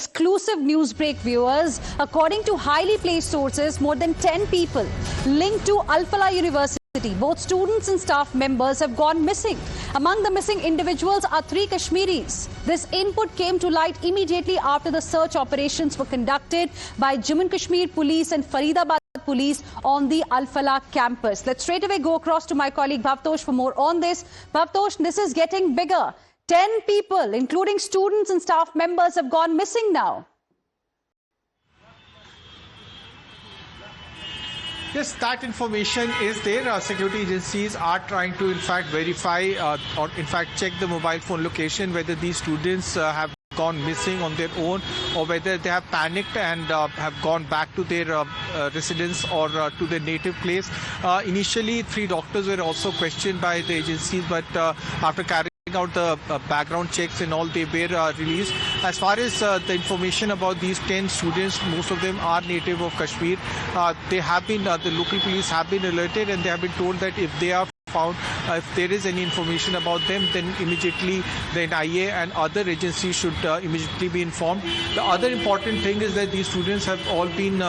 exclusive news break, viewers. According to highly placed sources, more than 10 people linked to Al Falah University, both students and staff members, have gone missing. Among the missing individuals are 3 Kashmiris. This input came to light immediately after the search operations were conducted by Jammu and Kashmir Police and Faridabad Police on the Al Falah campus. Let's straight away go across to my colleague Bhavtosh for more on this. Bhavtosh, this is getting bigger. 10 people, including students and staff members, have gone missing now. Yes, that information is there. Security agencies are trying to, in fact, verify or, in fact, check the mobile phone location, whether these students have gone missing on their own or whether they have panicked and have gone back to their residence or to their native place. Initially, 3 doctors were also questioned by the agencies, but after carrying out the background checks and all, they were released. As far as the information about these 10 students, most of them are native of Kashmir. They have been, the local police have been alerted, and they have been told that if they are found, if there is any information about them, then immediately the NIA and other agencies should immediately be informed. The other important thing is that these students have all been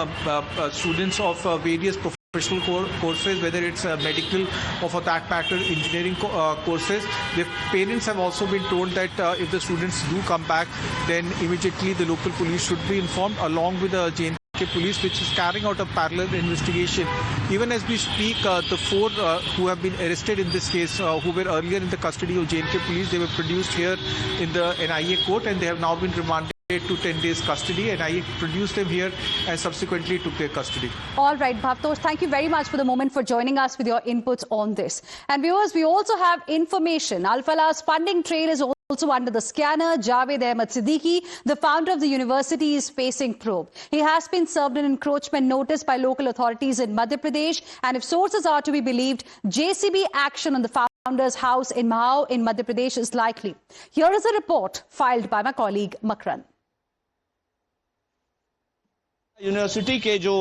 students of various professional courses, whether it's medical or, for that matter, engineering courses. The parents have also been told that if the students do come back, then immediately the local police should be informed, along with the JNK police, which is carrying out a parallel investigation. Even as we speak, the 4 who have been arrested in this case, who were earlier in the custody of JNK police, they were produced here in the NIA court, and they have now been remanded to 10 days custody, and I produced them here and subsequently took their custody. All right, Bhavtosh, thank you very much for the moment for joining us with your inputs on this. And viewers, we also have information. Al Falah's funding trail is also under the scanner. Javed Ahmed Siddiqui, the founder of the university, is facing probe. He has been served an encroachment notice by local authorities in Madhya Pradesh, and if sources are to be believed, JCB action on the founder's house in Mahau in Madhya Pradesh is likely. Here is a report filed by my colleague Makran. University के जो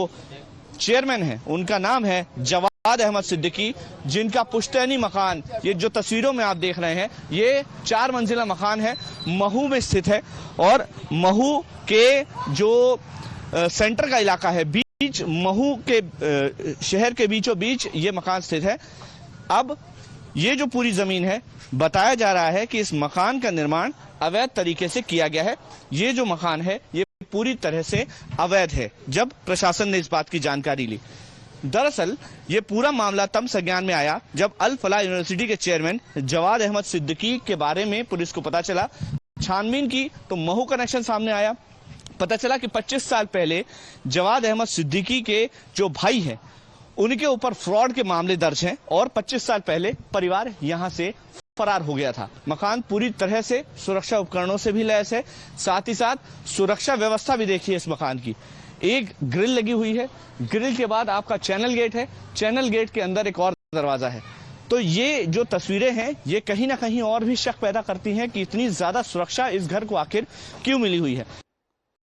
chairman हैं, उनका नाम है जवाद अहमद सिद्दीकी, जिनका पुश्तैनी मकान, ये जो तस्वीरों में आप देख रहे हैं, ये 4 मंजिला मकान है, महू में स्थित है। और महू के जो सेंटर का इलाका है, बीच महू के शहर के बीचों बीच ये मकान स्थित है। अब ये जो पूरी जमीन है, बताया जा रहा है कि इस मकान का निर्माण अवैध तरीके से किया गया है। ये जो मकान है, ये पूरी तरह से अवैध है। जब प्रशासन ने इस बात की जानकारी ली, दरअसल ये पूरा मामला तब संज्ञान में आया जब अल फलाह यूनिवर्सिटी के चेयरमैन जवाद अहमद सिद्दीकी के बारे में पुलिस को पता चला। छानबीन की तो महू कनेक्शन सामने आया। पता चला कि 25 साल पहले जवाद अहमद सिद्दीकी के जो भाई हैं, उनके ऊपर फ्रॉड के मामले दर्ज हैं और 25 साल पहले परिवार यहां से फरार हो गया था। मकान पूरी तरह से सुरक्षा उपकरणों से भी लैस है, साथ ही साथ सुरक्षा व्यवस्था भी देखिए इस मकान की। एक ग्रिल लगी हुई है, ग्रिल के बाद आपका चैनल गेट है, चैनल गेट के अंदर एक और दरवाजा है। तो ये जो तस्वीरें हैं, ये कहीं ना कहीं और भी शक पैदा करती हैं कि इतनी ज्यादा सुरक्षा इस घर को आखिर क्यों मिली हुई है।